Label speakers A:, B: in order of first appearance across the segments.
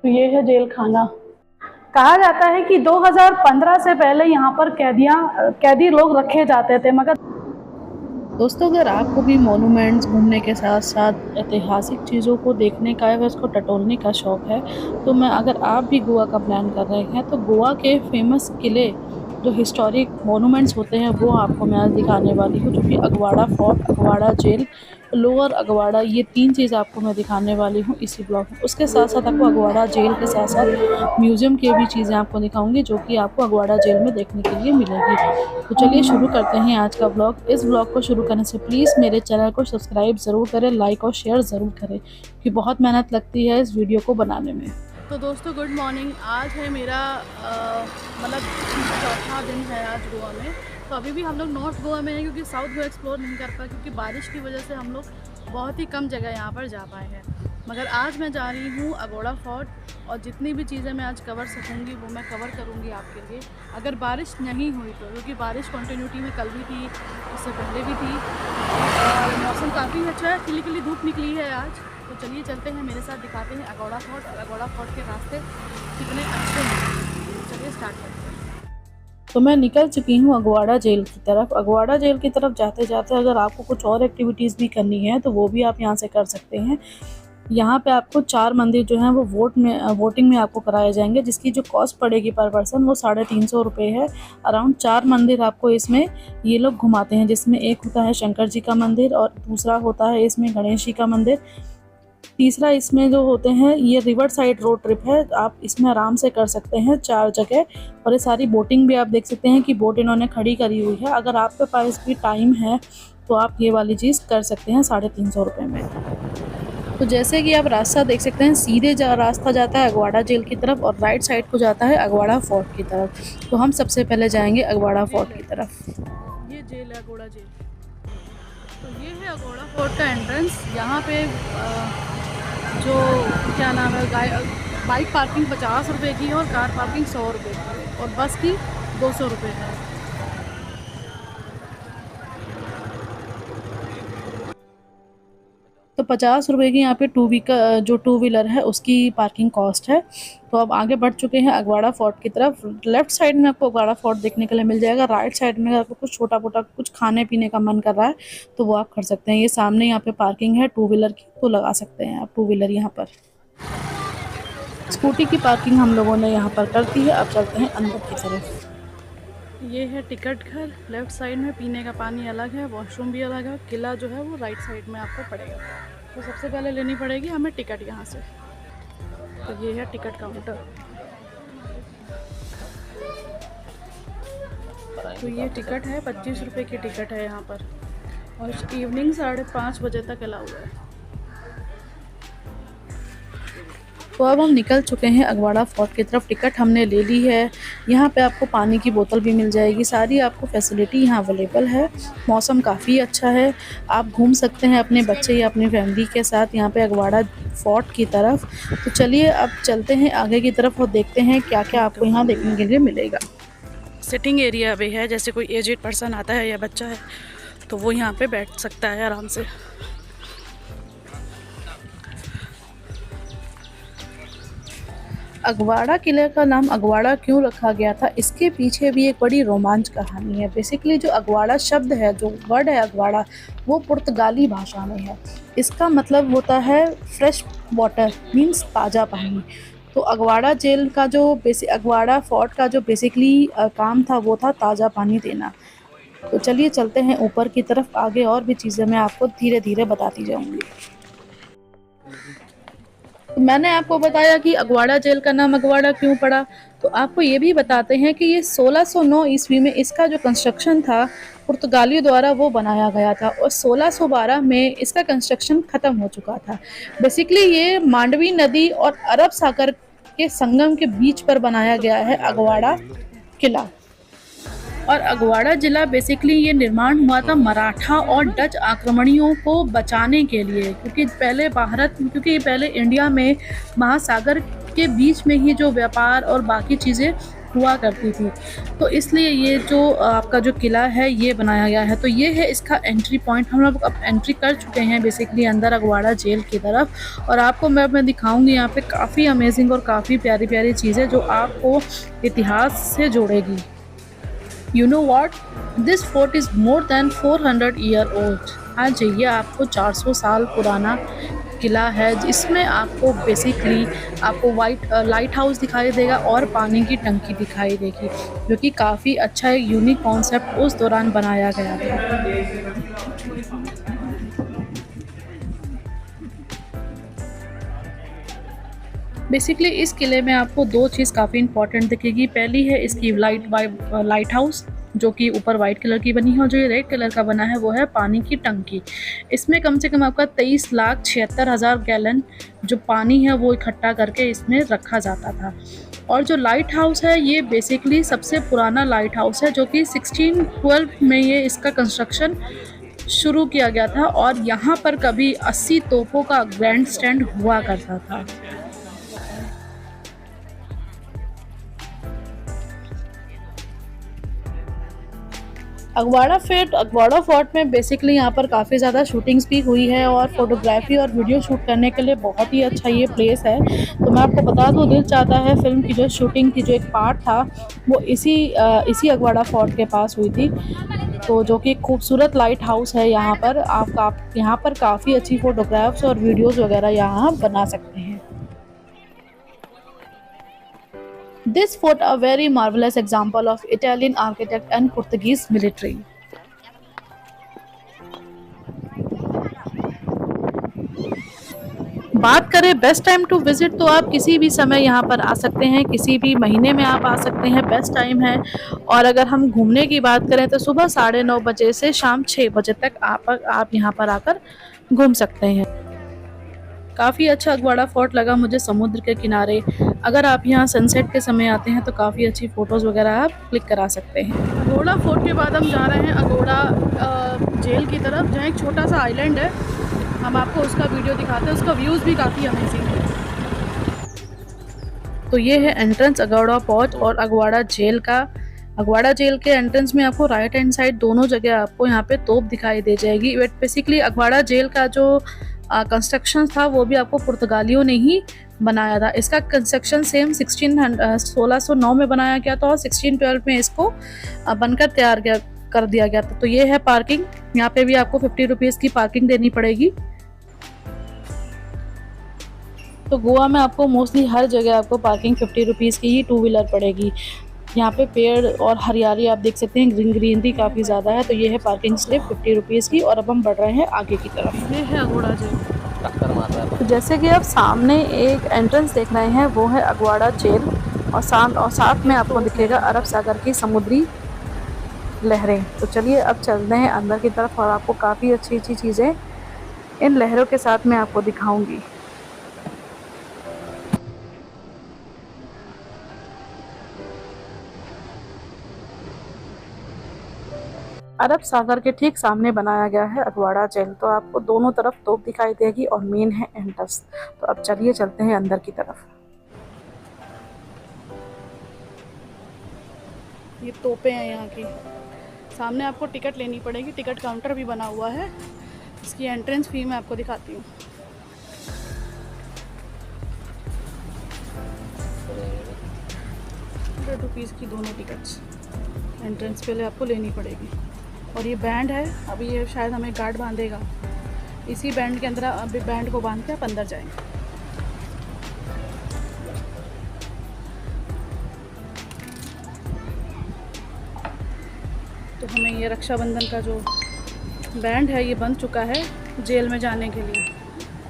A: तो ये है जेल खाना। कहा जाता है कि 2015 से पहले यहाँ पर कैदी लोग रखे जाते थे, मगर
B: दोस्तों, अगर आपको भी मोनूमेंट्स घूमने के साथ साथ ऐतिहासिक चीज़ों को देखने का या उसको टटोलने का शौक़ है, तो अगर आप भी गोवा का प्लान कर रहे हैं तो गोवा के फेमस किले, जो हिस्टोरिक मोनूमेंट्स होते हैं, वो आपको मैं आज दिखाने वाली हूँ। जो कि Aguada fort, Aguada jail, lower Aguada, ये 3 चीज़ आपको मैं दिखाने वाली हूँ इसी ब्लॉग में। उसके साथ साथ आपको अगवाड़ा जेल के साथ साथ म्यूज़ियम की भी चीज़ें आपको दिखाऊंगी, जो कि आपको अगवाड़ा जेल में देखने के लिए मिलेगी। तो चलिए शुरू करते हैं आज का ब्लॉग। इस ब्लॉग को शुरू करने से प्लीज़ मेरे चैनल को सब्सक्राइब ज़रूर करें, लाइक और शेयर ज़रूर करें, क्योंकि बहुत मेहनत लगती है इस वीडियो को बनाने में।
A: तो दोस्तों गुड मॉर्निंग। आज है मेरा मतलब चौथा दिन है आज गोवा में। तो अभी भी हम लोग नॉर्थ गोवा में हैं, क्योंकि साउथ गोवा एक्सप्लोर नहीं कर पाए, क्योंकि बारिश की वजह से हम लोग बहुत ही कम जगह यहाँ पर जा पाए हैं। मगर आज मैं जा रही हूँ अगोड़ा फोर्ट, और जितनी भी चीज़ें मैं आज कवर सकूँगी वो मैं कवर करूँगी आपके लिए, अगर बारिश नहीं हुई तो। क्योंकि बारिश कंटिन्यूटी में कल भी थी, उससे पहले भी थी, और मौसम काफ़ी अच्छा है, खिली खिली धूप निकली है आज। तो चलिए चलते हैं, मेरे साथ दिखाते हैं अगोड़ा फोर्ट, और अगोड़ा फोर्ट के रास्ते कितने अच्छे हैं। चलिए स्टार्ट करते हैं।
B: तो मैं निकल चुकी हूँ अगवाड़ा जेल की तरफ। अगवाड़ा जेल की तरफ जाते जाते अगर आपको कुछ और एक्टिविटीज़ भी करनी है तो वो भी आप यहाँ से कर सकते हैं। यहाँ पे आपको 4 मंदिर जो हैं वो वोटिंग में आपको कराए जाएंगे, जिसकी जो कॉस्ट पड़ेगी पर पर्सन वो 350 रुपये है। अराउंड 4 मंदिर आपको इसमें ये लोग घुमाते हैं, जिसमें एक होता है शंकर जी का मंदिर, और दूसरा होता है इसमें गणेश जी का मंदिर, तीसरा इसमें जो होते हैं ये रिवर साइड रोड ट्रिप है। आप इसमें आराम से कर सकते हैं 4 जगह। और ये सारी बोटिंग भी आप देख सकते हैं कि बोट इन्होंने खड़ी करी हुई है। अगर आपके पास भी टाइम है तो आप ये वाली चीज़ कर सकते हैं 350 रुपये में। तो जैसे कि आप रास्ता देख सकते हैं, सीधे रास्ता जाता है अगवाड़ा जेल की तरफ, और राइट साइड को जाता है अगवाड़ा फोर्ट की तरफ। तो हम सबसे पहले जाएंगे अगवाड़ा फोर्ट की तरफ।
A: ये जेल है अगोड़ा जेल। तो ये है अगोड़ा फोर्ट का एंट्रेंस। यहाँ पे जो क्या नाम है, बाइक पार्किंग 50 रुपये की है, और कार पार्किंग 100 रुपये की है, और बस की 200 रुपये है।
B: तो 50 रुपये की यहाँ पे टू व्हीलर है उसकी पार्किंग कॉस्ट है। तो अब आगे बढ़ चुके हैं अगवाड़ा फोर्ट की तरफ। लेफ्ट साइड में आपको अगवाड़ा फोर्ट देखने के लिए मिल जाएगा। राइट साइड में अगर आपको कुछ छोटा मोटा कुछ खाने पीने का मन कर रहा है तो वो आप कर सकते हैं। ये सामने यहाँ पे पार्किंग है 2 व्हीलर की, तो लगा सकते हैं आप 2 व्हीलर यहाँ पर। स्कूटी की पार्किंग हम लोगों ने यहाँ पर कर दी है। अब चलते हैं अंदर की तरफ।
A: ये है टिकट घर। लेफ्ट साइड में पीने का पानी अलग है, वॉशरूम भी अलग है। किला जो है वो राइट साइड में आपको पड़ेगा। तो सबसे पहले लेनी पड़ेगी हमें टिकट यहाँ से। तो ये है टिकट काउंटर। तो ये टिकट है, 25 रुपये की टिकट है यहाँ पर, और इवनिंग 5:30 बजे तक अलाउ है।
B: तो अब हम निकल चुके हैं अगवाड़ा फोर्ट की तरफ। टिकट हमने ले ली है। यहाँ पे आपको पानी की बोतल भी मिल जाएगी। सारी आपको फैसिलिटी यहाँ अवेलेबल है। मौसम काफ़ी अच्छा है, आप घूम सकते हैं अपने बच्चे या अपनी फैमिली के साथ यहाँ पे अगवाड़ा फोर्ट की तरफ। तो चलिए अब चलते हैं आगे की तरफ और देखते हैं क्या क्या आपको यहाँ देखने के लिए मिलेगा।
A: सिटिंग एरिया भी है, जैसे कोई एजेड पर्सन आता है या बच्चा है तो वो यहाँ पे बैठ सकता है आराम से।
B: अगवाड़ा किले का नाम अगवाड़ा क्यों रखा गया था, इसके पीछे भी एक बड़ी रोमांच कहानी है। बेसिकली जो अगवाड़ा शब्द है, जो वर्ड है अगवाड़ा, वो पुर्तगाली भाषा में है। इसका मतलब होता है फ्रेश वाटर, मीन्स ताज़ा पानी। तो अगवाड़ा जेल का जो अगवाड़ा फोर्ट का जो बेसिकली काम था वो था ताज़ा पानी देना। तो चलिए चलते हैं ऊपर की तरफ। आगे और भी चीज़ें मैं आपको धीरे धीरे बताती जाऊँगी। तो मैंने आपको बताया कि अगवाड़ा जेल का नाम अगवाड़ा क्यों पड़ा, तो आपको ये भी बताते हैं कि ये 1609 ईस्वी में इसका जो कंस्ट्रक्शन था पुर्तगालियों द्वारा वो बनाया गया था, और 1612 में इसका कंस्ट्रक्शन ख़त्म हो चुका था। बेसिकली ये मांडवी नदी और अरब सागर के संगम के बीच पर बनाया गया है अगवाड़ा किला। और अगवाड़ा जिला बेसिकली ये निर्माण हुआ था मराठा और डच आक्रमणियों को बचाने के लिए, क्योंकि पहले इंडिया में महासागर के बीच में ही जो व्यापार और बाकी चीज़ें हुआ करती थी। तो इसलिए ये जो आपका जो किला है ये बनाया गया है। तो ये है इसका एंट्री पॉइंट। हम लोग अब एंट्री कर चुके हैं बेसिकली अंदर अगवाड़ा जेल की तरफ, और आपको मैं दिखाऊंगी यहाँ पे काफ़ी अमेजिंग और काफ़ी प्यारी प्यारी चीज़ें जो आपको इतिहास से जोड़ेगी। You know what? This fort is more than 400 year old। हाँ जी, ये आपको 400 साल पुराना किला है, जिसमें आपको बेसिकली आपको लाइट हाउस दिखाई देगा और पानी की टंकी दिखाई देगी, जो कि काफ़ी अच्छा एक यूनिक कॉन्सेप्ट उस दौरान बनाया गया था। बेसिकली इस किले में आपको दो चीज़ काफ़ी इंपॉर्टेंट दिखेगी। पहली है इसकी लाइट हाउस, जो कि ऊपर वाइट कलर की बनी है, और जो ये रेड कलर का बना है वो है पानी की टंकी। इसमें कम से कम आपका 23,76,000 गैलन जो पानी है वो इकट्ठा करके इसमें रखा जाता था। और जो लाइट हाउस है ये बेसिकली सबसे पुराना लाइट हाउस है, जो कि 1612 में ये इसका कंस्ट्रक्शन शुरू किया गया था, और यहाँ पर कभी 80 तोपों का ग्रैंड स्टैंड हुआ करता था। अगवाड़ा फोर्ट में बेसिकली यहाँ पर काफ़ी ज़्यादा शूटिंग्स भी हुई है, और फोटोग्राफी और वीडियो शूट करने के लिए बहुत ही अच्छा ये प्लेस है। तो मैं आपको बता दूँ, दिल चाहता है फिल्म की जो शूटिंग थी, जो एक पार्ट था, वो इसी अगवाड़ा फोर्ट के पास हुई थी। तो जो कि खूबसूरत लाइट हाउस है यहाँ पर, आप यहाँ पर काफ़ी अच्छी फ़ोटोग्राफ्स और वीडियोज़ वगैरह यहाँ बना सकते हैं। This fort a very marvelous example of Italian architect and Portuguese military। बात करें बेस्ट टाइम टू विजिट, तो आप किसी भी समय यहाँ पर आ सकते हैं, किसी भी महीने में आप आ सकते हैं, बेस्ट टाइम है। और अगर हम घूमने की बात करें तो सुबह 9:30 बजे से शाम 6 बजे तक आप यहाँ पर आकर घूम सकते हैं। काफ़ी अच्छा अगवाड़ा फोर्ट लगा मुझे समुद्र के किनारे। अगर आप यहाँ सनसेट के समय आते हैं तो काफ़ी अच्छी फ़ोटोज़ वगैरह आप क्लिक करा सकते हैं।
A: अगोड़ा फोर्ट के बाद हम जा रहे हैं अगोड़ा जेल की तरफ, जहाँ एक छोटा सा आइलैंड है। हम आपको उसका वीडियो दिखाते हैं, उसका व्यूज़ भी काफ़ी अमेजिंग है।
B: तो ये है एंट्रेंस अगोड़ा फोर्ट और अगवाड़ा जेल का। अगवाड़ा जेल के एंट्रेंस में आपको राइट हैंड साइड दोनों जगह आपको यहाँ पे तोप दिखाई दे जाएगी। बट बेसिकली अगवाड़ा जेल का जो कंस्ट्रक्शन था वो भी आपको पुर्तगालियों ने ही बनाया था। इसका कंस्ट्रक्शन सेम 1609 में बनाया गया था, और 1612 में इसको बनकर तैयार कर दिया गया था। तो ये है पार्किंग, यहाँ पे भी आपको 50 रुपीज़ की पार्किंग देनी पड़ेगी। तो गोवा में आपको मोस्टली हर जगह आपको पार्किंग 50 रुपीज़ की ही 2 व्हीलर पड़ेगी। यहाँ पे पेड़ और हरियाली आप देख सकते हैं, ग्रीनरी काफ़ी ज़्यादा है। तो ये है पार्किंग स्लिप 50 रुपीज़ की, और अब हम बढ़ रहे हैं आगे की तरफ।
A: ये है अगोड़ा जेल।
B: तो जैसे कि आप सामने एक एंट्रेंस देख रहे हैं वो है अगवाड़ा जेल, और साथ में आपको दिखेगा अरब सागर की समुद्री लहरें। तो चलिए अब चलते हैं अंदर की तरफ, और आपको काफ़ी अच्छी अच्छी चीज़ें इन लहरों के साथ मैं आपको दिखाऊंगी। अरब सागर के ठीक सामने बनाया गया है अगवाड़ा जेल। तो आपको दोनों तरफ तोप दिखाई देगी, और मेन है एंट्रेंस। तो अब चलिए चलते हैं अंदर की तरफ।
A: ये तोपें हैं यहाँ की। सामने आपको टिकट लेनी पड़ेगी, टिकट काउंटर भी बना हुआ है। इसकी एंट्रेंस फी मैं आपको दिखाती हूँ। ₹100 की दोनों टिकट्स एंट्रेंस पहले आपको लेनी पड़ेगी। और ये बैंड है, अभी ये शायद हमें गार्ड बांधेगा। इसी बैंड के अंदर अभी बैंड को बांध के आप अंदर जाएंगे। तो हमें ये रक्षाबंधन का जो बैंड है ये बन चुका है जेल में जाने के लिए।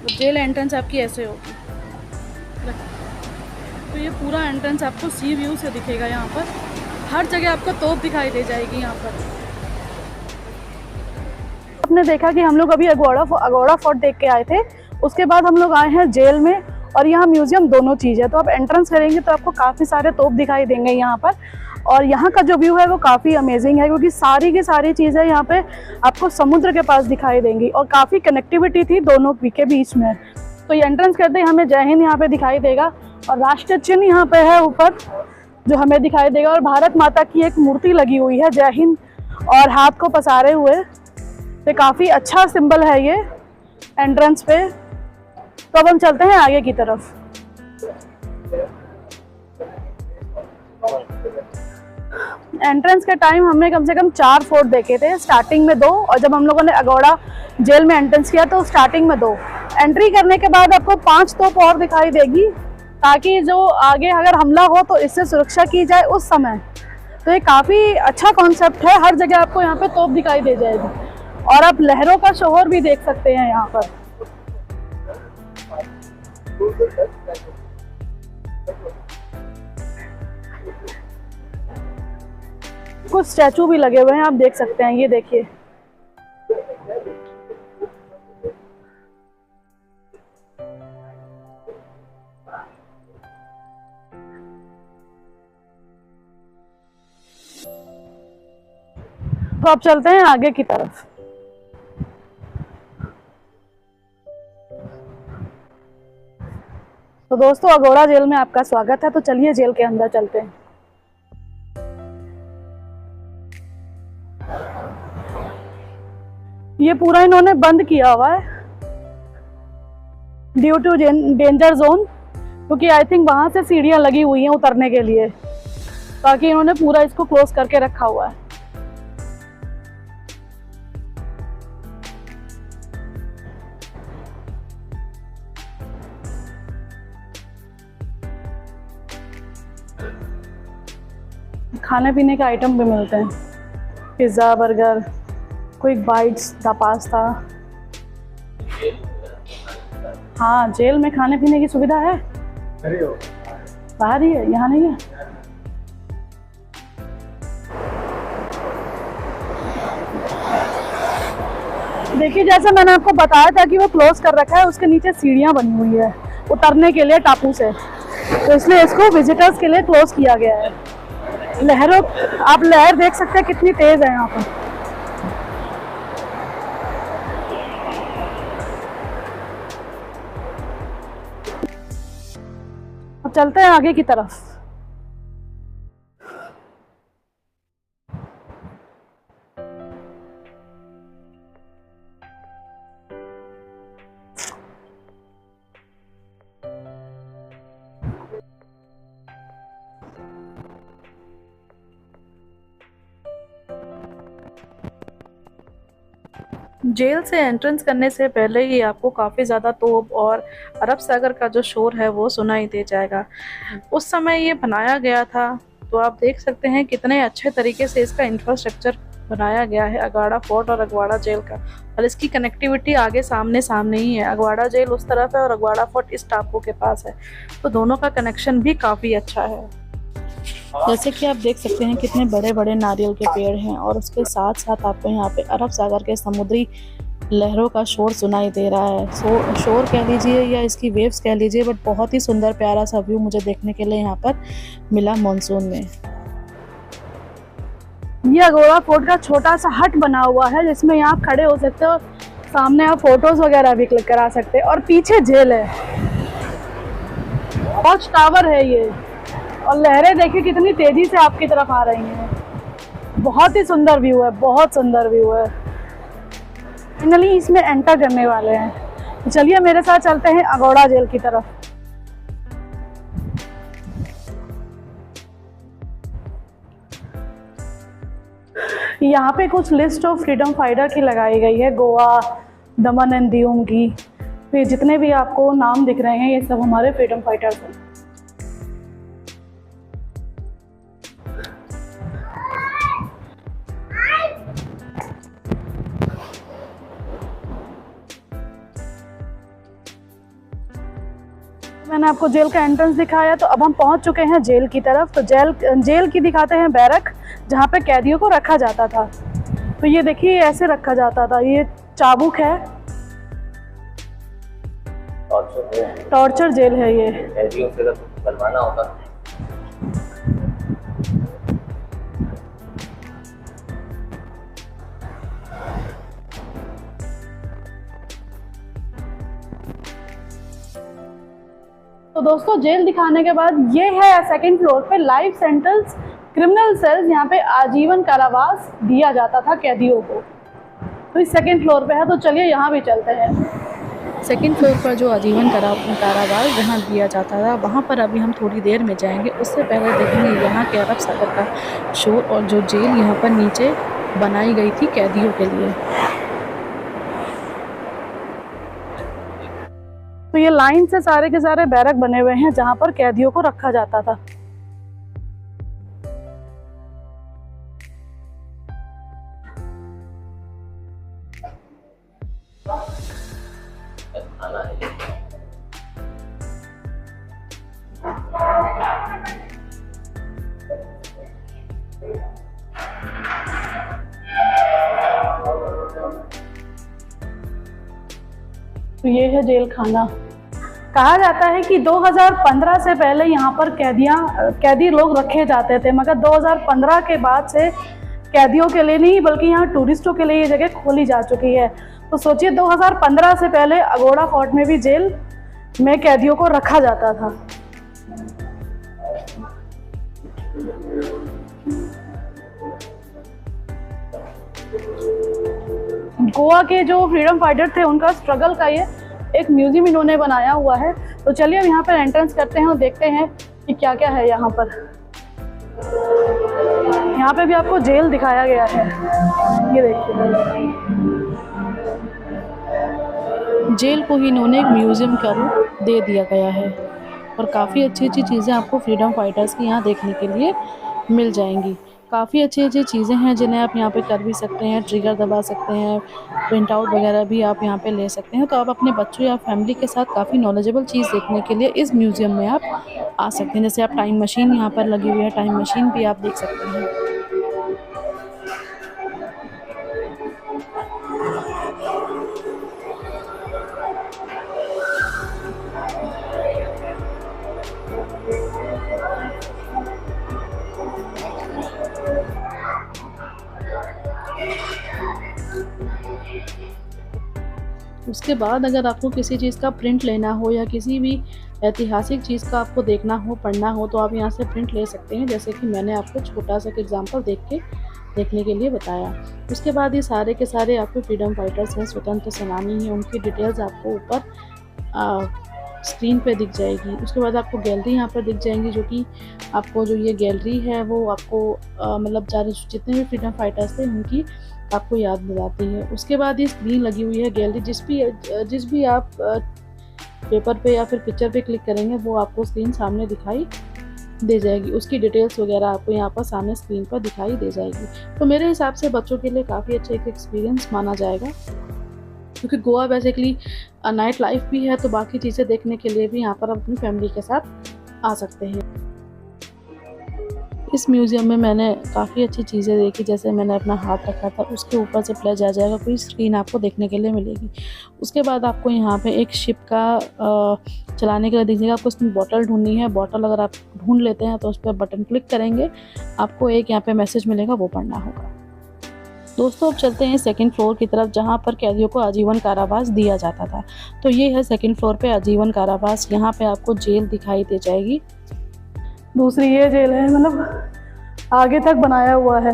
A: तो जेल एंट्रेंस आपकी ऐसे होगी। तो ये पूरा एंट्रेंस आपको सी व्यू से दिखेगा। यहाँ पर हर जगह आपको तोप दिखाई दे जाएगी। यहाँ पर
B: आपने देखा कि हम लोग अभी अगोड़ा फोर्ट देख के आए थे, उसके बाद हम लोग आए हैं जेल में, और यहाँ म्यूजियम दोनों चीज़ है। तो आप एंट्रेंस करेंगे तो आपको काफ़ी सारे तोप दिखाई देंगे यहाँ पर, और यहाँ का जो व्यू है वो काफ़ी अमेजिंग है, क्योंकि सारी की सारी चीज़ें यहाँ पे आपको समुद्र के पास दिखाई देंगी, और काफ़ी कनेक्टिविटी थी दोनों के बीच में। तो ये एंट्रेंस करते ही हमें जय हिंद यहाँ पे दिखाई देगा, और राष्ट्रीय चिन्ह यहाँ पे है ऊपर। जो हमें दिखाई देगा। और भारत माता की एक मूर्ति लगी हुई है जय हिंद और हाथ को पसारे हुए, तो काफ़ी अच्छा सिंबल है ये एंट्रेंस पे। तो अब हम चलते हैं आगे की तरफ। एंट्रेंस के टाइम हमने कम से कम 4 फोर्ट देखे थे, स्टार्टिंग में 2, और जब हम लोगों ने अगौड़ा जेल में एंट्रेंस किया तो स्टार्टिंग में 2। एंट्री करने के बाद आपको 5 तोप और दिखाई देगी, ताकि जो आगे अगर हमला हो तो इससे सुरक्षा की जाए उस समय। तो ये काफ़ी अच्छा कॉन्सेप्ट है, हर जगह आपको यहाँ पे तोप दिखाई दे जाएगी। और आप लहरों का शोर भी देख सकते हैं यहाँ पर। कुछ स्टैचू भी लगे हुए हैं, आप देख सकते हैं, ये देखिए। तो अब चलते हैं आगे की तरफ। तो दोस्तों, अगौड़ा जेल में आपका स्वागत है। तो चलिए जेल के अंदर चलते हैं। ये पूरा इन्होंने बंद किया हुआ है ड्यू टू डेंजर जोन, क्योंकि आई थिंक वहां से सीढ़ियां लगी हुई हैं उतरने के लिए, ताकि इन्होंने पूरा इसको क्लोज करके रखा हुआ है। खाने पीने के आइटम भी मिलते हैं, pizza, burger, quick bytes, the pasta. हाँ, जेल में खाने पीने की सुविधा है। बाहर ही है, यहाँ नहीं है। देखिए, जैसे मैंने आपको बताया था कि वो क्लोज कर रखा है, उसके नीचे सीढ़ियाँ बनी हुई है उतरने के लिए टापू से, तो इसलिए इसको विजिटर्स के लिए क्लोज किया गया है। लहरों, आप लहर देख सकते हैं कितनी तेज है यहाँ पर। अब चलते हैं आगे की तरफ। जेल से एंट्रेंस करने से पहले ही आपको काफ़ी ज़्यादा तोप और अरब सागर का जो शोर है वो सुनाई दे जाएगा। उस समय ये बनाया गया था, तो आप देख सकते हैं कितने अच्छे तरीके से इसका इंफ्रास्ट्रक्चर बनाया गया है अगवाड़ा फोर्ट और अगवाड़ा जेल का। और इसकी कनेक्टिविटी आगे सामने सामने ही है, अगवाड़ा जेल उस तरफ है और अगवाड़ा फोर्ट इस टापू के पास है, तो दोनों का कनेक्शन भी काफ़ी अच्छा है। जैसे कि आप देख सकते हैं कितने बड़े बड़े नारियल के पेड़ हैं, और उसके साथ साथ आपको यहाँ पे अरब सागर के समुद्री लहरों का शोर सुनाई दे रहा है। शोर कह लीजिए या इसकी वेव्स कह लीजिए, बट बहुत ही सुंदर प्यारा सा व्यू मुझे देखने के लिए यहाँ पर मिला मॉनसून में। ये अगोड़ा फोर्ट का छोटा सा हट बना हुआ है, जिसमें यहाँ आप खड़े हो सकते हो, सामने आप फोटोज वगैरह भी क्लिक करा सकते हैं, और पीछे जेल है, वॉच टावर है ये, और लहरें देखिए कितनी तेजी से आपकी तरफ आ रही हैं। बहुत ही सुंदर व्यू है, बहुत सुंदर व्यू है। फाइनली इसमें एंटर करने वाले हैं, तो चलिए मेरे साथ चलते हैं अगौड़ा जेल की तरफ। यहाँ पे कुछ लिस्ट ऑफ फ्रीडम फाइटर की लगाई गई है, गोवा, दमन एंड दीव की। तो जितने भी आपको नाम दिख रहे हैं ये सब हमारे फ्रीडम फाइटर्स हैं। मैंने आपको जेल का एंट्रेंस दिखाया, तो अब हम पहुंच चुके हैं जेल की तरफ। तो जेल की दिखाते हैं बैरक, जहां पे कैदियों को रखा जाता था। तो ये देखिए ऐसे रखा जाता था, ये चाबुक है, टॉर्चर जेल है ये।
C: कैदियों से अगर बनवाना होता
B: तो दोस्तों जेल दिखाने के बाद ये है सेकंड फ्लोर पे लाइफ सेंटेंस क्रिमिनल सेल्स। यहाँ पे आजीवन कारावास दिया जाता था कैदियों को। तो इस सेकंड फ्लोर पे है, तो चलिए यहाँ भी चलते हैं।
D: सेकंड फ्लोर पर जो आजीवन कारावास जहाँ दिया जाता था वहाँ पर अभी हम थोड़ी देर में जाएंगे। उससे पहले देखेंगे यहाँ के अरब सागर का शोर और जो जेल यहाँ पर नीचे बनाई गई थी कैदियों के लिए।
B: तो ये लाइन से सारे के सारे बैरक बने हुए हैं जहाँ पर कैदियों को रखा जाता था।
C: खाना है।
B: तो ये है जेल खाना। कहा जाता है कि 2015 से पहले यहाँ पर कैदी लोग रखे जाते थे, मगर 2015 के बाद से कैदियों के लिए नहीं बल्कि यहाँ टूरिस्टों के लिए ये जगह खोली जा चुकी है। तो सोचिए 2015 से पहले अगोड़ा फोर्ट में भी जेल में कैदियों को रखा जाता था। गोवा के जो फ्रीडम फाइटर थे उनका स्ट्रगल का ये एक म्यूजियम इन्होंने बनाया हुआ है। तो चलिए अब यहाँ पर एंट्रेंस करते हैं और देखते हैं कि क्या क्या है यहाँ पर। यहाँ पे भी आपको जेल दिखाया गया है, ये देखिए।
D: जेल को ही इन्होंने एक म्यूज़ियम का रूप दे दिया गया है और काफ़ी अच्छी अच्छी चीज़ें आपको फ्रीडम फाइटर्स की यहाँ देखने के लिए मिल जाएंगी। काफ़ी अच्छी अच्छी चीज़ें हैं जिन्हें आप यहाँ पे कर भी सकते हैं, ट्रिगर दबा सकते हैं, प्रिंट आउट वगैरह भी आप यहाँ पे ले सकते हैं। तो आप अपने बच्चों या फैमिली के साथ काफ़ी नॉलेजेबल चीज़ देखने के लिए इस म्यूज़ियम में आप आ सकते हैं। जैसे आप टाइम मशीन यहाँ पर लगी हुई है, टाइम मशीन भी आप देख सकते हैं। उसके बाद अगर आपको किसी चीज़ का प्रिंट लेना हो या किसी भी ऐतिहासिक चीज़ का आपको देखना हो, पढ़ना हो, तो आप यहाँ से प्रिंट ले सकते हैं। जैसे कि मैंने आपको छोटा सा एग्जांपल देखने के लिए बताया। उसके बाद ये सारे के सारे आपके फ्रीडम फाइटर्स हैं, स्वतंत्र सेनानी हैं, उनकी डिटेल्स आपको ऊपर स्क्रीन पे दिख जाएगी। उसके बाद आपको गैलरी यहाँ पर दिख जाएंगी, जो कि आपको जो ये गैलरी है वो आपको मतलब जितने भी फ्रीडम फाइटर्स थे उनकी आपको याद दिलाती है। उसके बाद ये स्क्रीन लगी हुई है गैलरी, जिस भी आप पेपर पे या फिर पिक्चर पे क्लिक करेंगे वो आपको स्क्रीन सामने दिखाई दे जाएगी। उसकी डिटेल्स वगैरह आपको यहाँ पर सामने स्क्रीन पर दिखाई दे जाएगी। तो मेरे हिसाब से बच्चों के लिए काफ़ी अच्छा एक एक्सपीरियंस माना जाएगा, क्योंकि गोवा बेसिकली नाइट लाइफ भी है। तो बाकी चीज़ें देखने के लिए भी यहाँ पर अपनी फैमिली के साथ आ सकते हैं। इस म्यूज़ियम में मैंने काफ़ी अच्छी चीज़ें देखी। जैसे मैंने अपना हाथ रखा था, उसके ऊपर से प्लस आ जाएगा, कोई स्क्रीन आपको देखने के लिए मिलेगी। उसके बाद आपको यहाँ पे एक शिप का चलाने के लिए दिखेगा। आपको इसमें बॉटल ढूंढनी है। बॉटल अगर आप ढूंढ लेते हैं तो उस पर बटन क्लिक करेंगे, आपको एक यहाँ पे मैसेज मिलेगा, वो पढ़ना होगा। दोस्तों अब चलते हैं सेकंड फ्लोर की तरफ, जहाँ पर कैदियों को आजीवन कारावास दिया जाता था। तो ये है सेकंड फ्लोर पे आजीवन कारावास। यहाँ पे आपको जेल दिखाई दे जाएगी।
B: दूसरी ये जेल है, मतलब आगे तक बनाया हुआ है।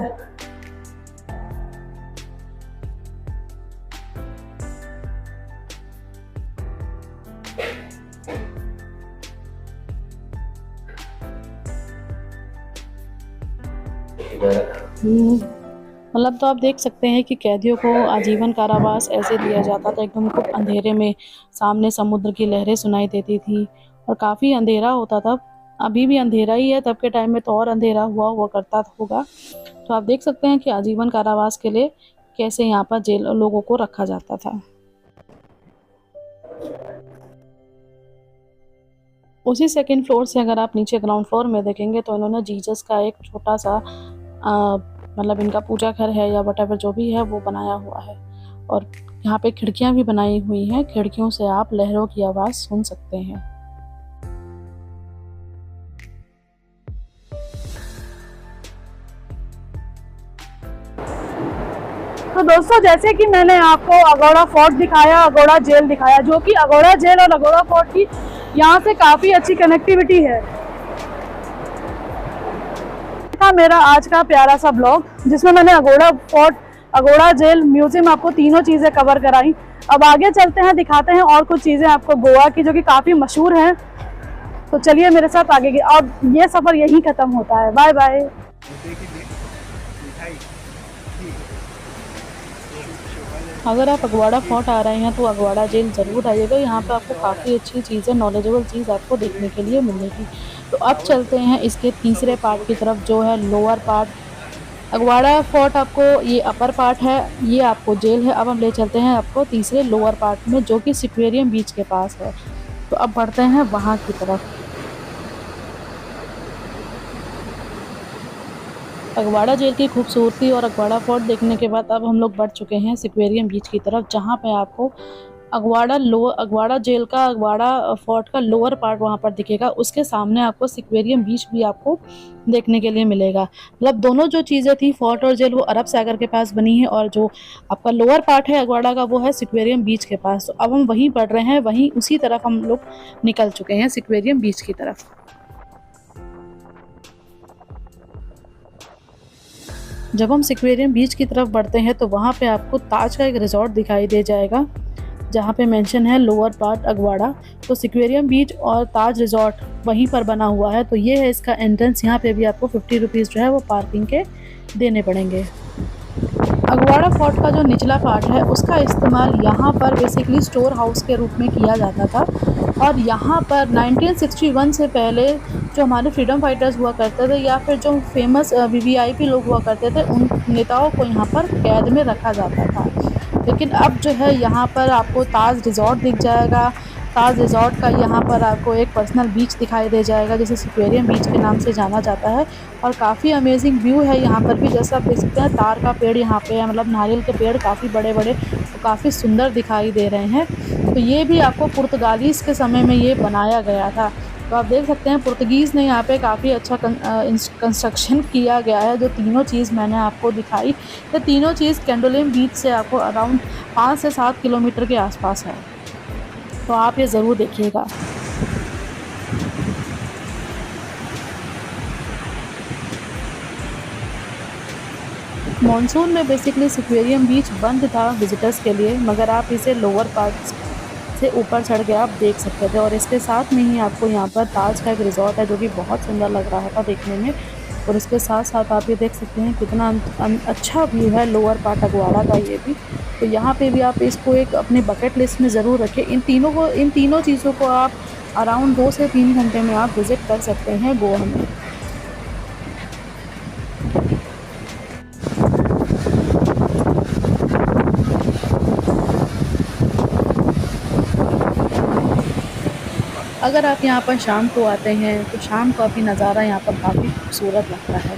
D: मतलब तो आप देख सकते हैं कि कैदियों को आजीवन कारावास ऐसे दिया जाता था, एकदम खूब अंधेरे में। सामने समुद्र की लहरें सुनाई देती थी और काफ़ी अंधेरा होता था। अभी भी अंधेरा ही है, तब के टाइम में तो और अंधेरा हुआ करता होगा। तो आप देख सकते हैं कि आजीवन कारावास के लिए कैसे यहाँ पर जेल लोगों को रखा जाता था। उसी सेकंड फ्लोर से अगर आप नीचे ग्राउंड फ्लोर में देखेंगे तो इन्होंने जीसस का एक छोटा सा मतलब इनका पूजा घर है या वटएवर जो भी है वो बनाया हुआ है। और यहाँ पे खिड़कियाँ भी बनाई हुई हैं, खिड़कियों से आप लहरों की आवाज़ सुन सकते हैं।
B: तो दोस्तों जैसे कि मैंने आपको अगोड़ा फोर्ट दिखाया, अगोड़ा जेल दिखाया, जो कि अगोड़ा जेल और अगोड़ा फोर्ट की यहाँ से काफ़ी अच्छी कनेक्टिविटी है। था मेरा आज का प्यारा सा ब्लॉग जिसमें मैंने Aguada fort, Aguada jail, museum आपको तीनों चीज़ें कवर कराई। अब आगे चलते हैं, दिखाते हैं और कुछ चीज़ें आपको गोवा की जो कि काफ़ी मशहूर हैं। तो चलिए मेरे साथ आगे की। अब ये सफ़र यहीं ख़त्म होता है। Bye bye. अगर आप अगवाड़ा फोर्ट आ रहे हैं तो अगवाड़ा जेल ज़रूर आइएगा। यहाँ पे आपको काफ़ी अच्छी चीज़ें, नॉलेजेबल चीज़ आपको देखने के लिए मिलेगी। तो अब चलते हैं इसके तीसरे पार्ट की तरफ जो है लोअर पार्ट। अगवाड़ा फोर्ट आपको ये अपर पार्ट है, ये आपको जेल है। अब हम ले चलते हैं आपको तीसरे लोअर पार्ट में जो कि सिक्वेरियम बीच के पास है। तो अब बढ़ते हैं वहाँ की तरफ। अगवाड़ा जेल की खूबसूरती और अगवाड़ा फोर्ट देखने के बाद अब हम लोग बढ़ चुके हैं सिक्वेरियम बीच की तरफ, जहाँ पे आपको अगवाड़ा जेल का, अगवाड़ा फोर्ट का लोअर पार्ट वहाँ पर दिखेगा। उसके सामने आपको सिक्वेरियम बीच भी आपको देखने के लिए मिलेगा। मतलब दोनों जो चीज़ें थी, फोर्ट और जेल, वो अरब सागर के पास बनी है और जो आपका लोअर पार्ट है अगवाड़ा का वो है सिक्वेरियम बीच के पास। तो अब हम वहीं बढ़ रहे हैं, वहीं उसी तरफ हम लोग निकल चुके हैं सिक्वेरियम बीच की तरफ। जब हम सिक्वेरियम बीच की तरफ बढ़ते हैं तो वहाँ पे आपको ताज का एक रिजॉर्ट दिखाई दे जाएगा जहाँ पे मेंशन है लोअर पार्ट अगवाड़ा। तो सिक्वेरियम बीच और ताज रिजॉर्ट वहीं पर बना हुआ है। तो ये है इसका एंट्रेंस। यहाँ पे भी आपको 50 रुपीज़ जो है वो पार्किंग के देने पड़ेंगे। अगवाड़ा फोर्ट का जो निचला पार्ट है उसका इस्तेमाल यहाँ पर बेसिकली स्टोर हाउस के रूप में किया जाता था। और यहाँ पर 1961 से पहले जो हमारे फ्रीडम फाइटर्स हुआ करते थे या फिर जो फेमस वीवीआईपी लोग हुआ करते थे, उन नेताओं को यहाँ पर कैद में रखा जाता था। लेकिन अब जो है यहाँ पर आपको ताज रिजॉर्ट दिख जाएगा। ताज रिजॉर्ट का यहाँ पर आपको एक पर्सनल बीच दिखाई दे जाएगा जिसे सिक्वेरियम बीच के नाम से जाना जाता है। और काफ़ी अमेजिंग व्यू है यहाँ पर भी। जैसा आप देख सकते हैं तार का पेड़ यहाँ पे है, मतलब नारियल के पेड़ काफ़ी बड़े बड़े तो काफ़ी सुंदर दिखाई दे रहे हैं। तो ये भी आपको पुर्तगालीज़ के समय में ये बनाया गया था। तो आप देख सकते हैं पुर्तगीज़ ने यहाँ पे काफ़ी अच्छा कंस्ट्रक्शन किया गया है। जो तीनों चीज़ मैंने आपको दिखाई, ये तीनों चीज़ कैंडोलिम बीच से आपको अराउंड 5 से 7 किलोमीटर के आसपास है। तो आप ये ज़रूर देखिएगा। मॉनसून में बेसिकली सिक्वेरियम बीच बंद था विजिटर्स के लिए, मगर आप इसे लोअर पार्ट से ऊपर चढ़ के आप देख सकते थे। और इसके साथ में ही आपको यहाँ पर ताज का एक रिजॉर्ट है जो कि बहुत सुंदर लग रहा था देखने में। और इसके साथ साथ आप ये देख सकते हैं कितना अच्छा व्यू है लोअर पार्ट अगवाड़ा का ये भी। तो यहाँ पे भी आप इसको एक अपने बकेट लिस्ट में ज़रूर रखें। इन तीनों चीज़ों को आप अराउंड 2 से 3 घंटे में आप विज़िट कर सकते हैं गोवा में। अगर आप यहाँ पर शाम को आते हैं तो शाम का भी नज़ारा यहाँ पर काफ़ी खूबसूरत लगता है।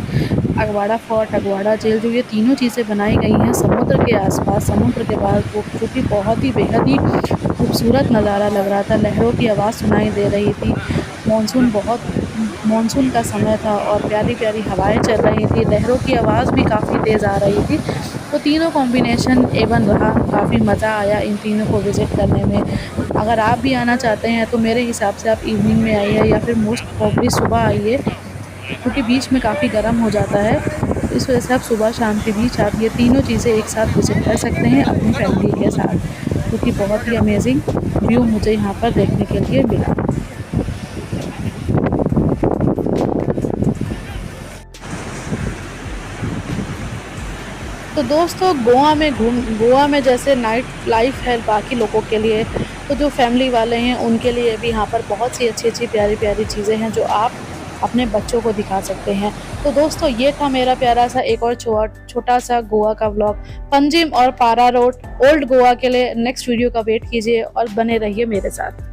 B: अगवाड़ा फोर्ट, अगवाड़ा जेल, जो ये तीनों चीज़ें बनाई गई हैं समुद्र के आसपास, समुद्र के पास, वो जो कि बहुत ही बेहद ही खूबसूरत नज़ारा लग रहा था। लहरों की आवाज़ सुनाई दे रही थी। मानसून का समय था और प्यारी प्यारी हवाएं चल रही थी। लहरों की आवाज़ भी काफ़ी तेज़ आ रही थी। तो तीनों कॉम्बिनेशन एवन रहा। काफ़ी मज़ा आया इन तीनों को विज़िट करने में। अगर आप भी आना चाहते हैं तो मेरे हिसाब से आप इवनिंग में आइए या फिर मोस्ट प्रॉब्ली सुबह आइए, क्योंकि बीच में काफ़ी गर्म हो जाता है। तो इस वजह से आप सुबह शाम के बीच आप ये तीनों चीज़ें एक साथ विज़िट कर सकते हैं अपनी फैमिली के साथ, क्योंकि बहुत ही अमेजिंग व्यू मुझे यहाँ पर देखने के लिए मिला। तो दोस्तों गोवा में जैसे नाइट लाइफ है बाकी लोगों के लिए, तो जो फैमिली वाले हैं उनके लिए भी यहाँ पर बहुत सी अच्छी प्यारी प्यारी चीज़ें हैं जो आप अपने बच्चों को दिखा सकते हैं। तो दोस्तों ये था मेरा प्यारा सा एक और छोटा सा गोवा का व्लॉग। पंजिम और पारा रोड ओल्ड गोवा के लिए नेक्स्ट वीडियो का वेट कीजिए और बने रहिए मेरे साथ।